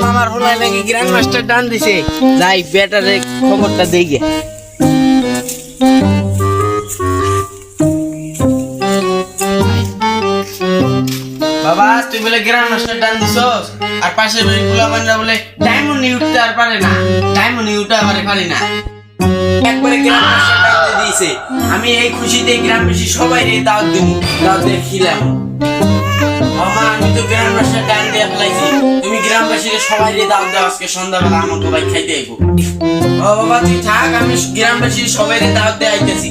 আমার হলাই নাকি grand master ডান দিছে, যাই বেটারে খবরটা দেই গে। বাবা তুই বলে গ্র্যান্ড মাস্টার ডান দিছস, আর পাশে বইগুলা মানরা বলে ডায়মন্ড নিয়ে উঠতে আর পারে না, ডায়মন্ড নিয়ে উঠতে পারি না, একবারে গ্র্যান্ড মাস্টার ডান দিয়েছে। আমি এই খুশিতে গ্রামবাসী সবাই দাওয়াত দিব, দাওয়াত দিয়ে খিলাম। মামা আমি তো গ্র্যান্ড মাস্টার ডান দিয়ে ফেলাইছি, তুমি গ্রামবাসীকে সবাই দাওয়াত দাও, আজকে সন্ধ্যাবেলা আমাকে ভাই খাইতে আইবো। ও বাবা তুই থাক, আমি গ্রামবাসী সবাই দাওয়াত দিয়ে আইতেছি।